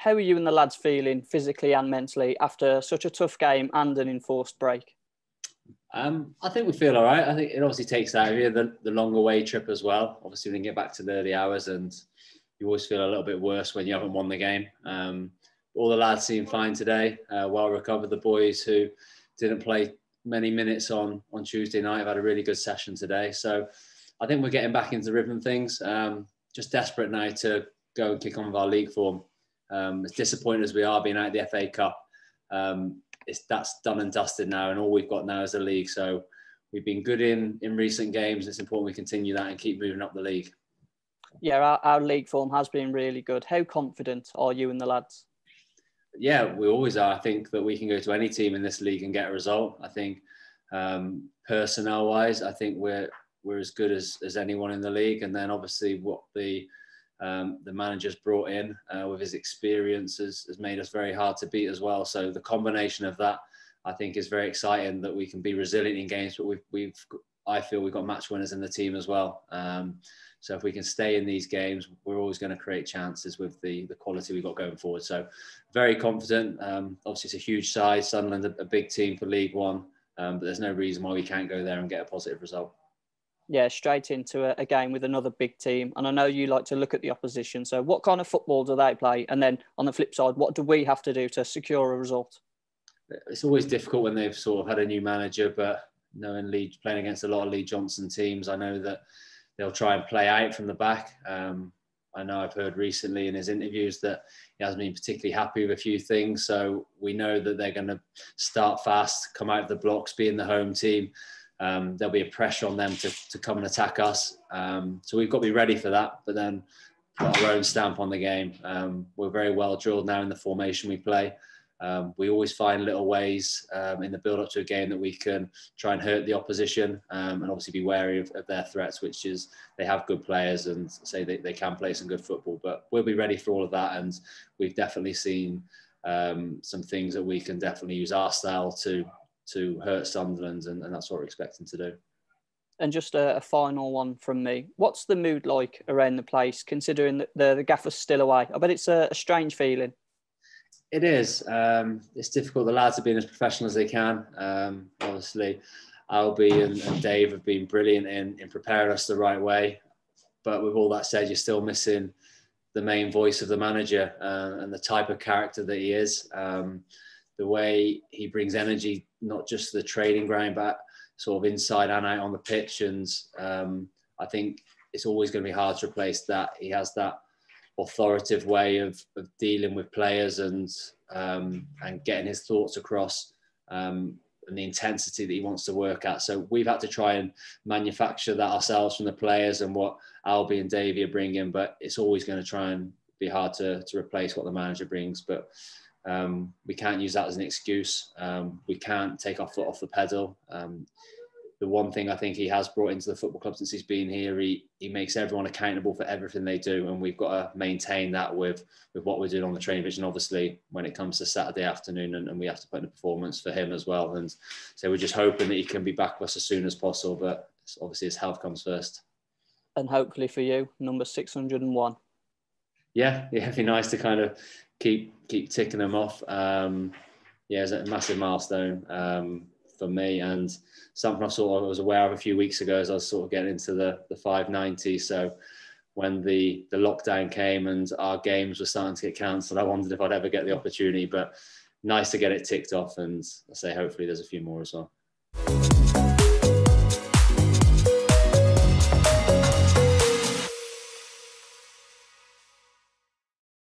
how are you and the lads feeling physically and mentally after such a tough game and an enforced break? I think we feel all right. I think it obviously takes out of you the long away trip as well. Obviously, we can get back to the early hours, and you always feel a little bit worse when you haven't won the game. All the lads seem fine today, well recovered. The boys who didn't play many minutes on Tuesday night have had a really good session today. So I think we're getting back into the rhythm of things. Just desperate now to go and kick on with our league form. As disappointed as we are being out of the FA Cup, that's done and dusted now, and all we've got now is the league. So we've been good in recent games. It's important we continue that and keep moving up the league. Yeah, our league form has been really good. How confident are you and the lads? Yeah, we always are. I think that we can go to any team in this league and get a result. I think personnel-wise, I think we're as good as anyone in the league. And then obviously what the manager's brought in with his experience has made us very hard to beat as well. So the combination of that, I think, is very exciting, that we can be resilient in games, but I feel we've got match winners in the team as well. So if we can stay in these games, we're always going to create chances with the quality we've got going forward. So very confident. Obviously, it's a huge side. Sunderland, a big team for League One, but there's no reason why we can't go there and get a positive result. Yeah, straight into a game with another big team. And I know you like to look at the opposition. So what kind of football do they play? And then on the flip side, what do we have to do to secure a result? It's always difficult when they've sort of had a new manager, but knowing playing against a lot of Lee Johnson teams, I know that they'll try and play out from the back. I know I've heard recently in his interviews that he hasn't been particularly happy with a few things. So we know that they're going to start fast, come out of the blocks, be in the home team. There'll be a pressure on them to come and attack us. So we've got to be ready for that, but then put our own stamp on the game. We're very well drilled now in the formation we play. We always find little ways in the build-up to a game that we can try and hurt the opposition, and obviously be wary of their threats, which is they have good players and say they can play some good football. But we'll be ready for all of that, and we've definitely seen some things that we can definitely use our style to hurt Sunderland, and that's what we're expecting to do. And just a final one from me. What's the mood like around the place, considering that the gaffer's still away? I bet it's a strange feeling. It is. It's difficult. The lads have been as professional as they can. Obviously, Albie and Dave have been brilliant in preparing us the right way. But with all that said, you're still missing the main voice of the manager and the type of character that he is. The way he brings energy, not just to the training ground, but sort of inside and out on the pitch. And I think it's always going to be hard to replace that. He has that authoritative way of dealing with players and getting his thoughts across, and the intensity that he wants to work at. So we've had to try and manufacture that ourselves from the players and what Albie and Davey are bringing, but it's always going to try and be hard to replace what the manager brings. But we can't use that as an excuse. We can't take our foot off the pedal. The one thing I think he has brought into the football club since he's been here, he makes everyone accountable for everything they do, and we've got to maintain that with what we're doing on the training pitch. And obviously, when it comes to Saturday afternoon, and we have to put in a performance for him as well. And so we're just hoping that he can be back with us as soon as possible, but obviously his health comes first. And hopefully for you, number 601. Yeah, it'd be nice to kind of keep ticking them off. It's a massive milestone for me, and something I was aware of a few weeks ago as I was sort of getting into the 590. So when the lockdown came and our games were starting to get cancelled, I wondered if I'd ever get the opportunity, but nice to get it ticked off, and I say hopefully there's a few more as well.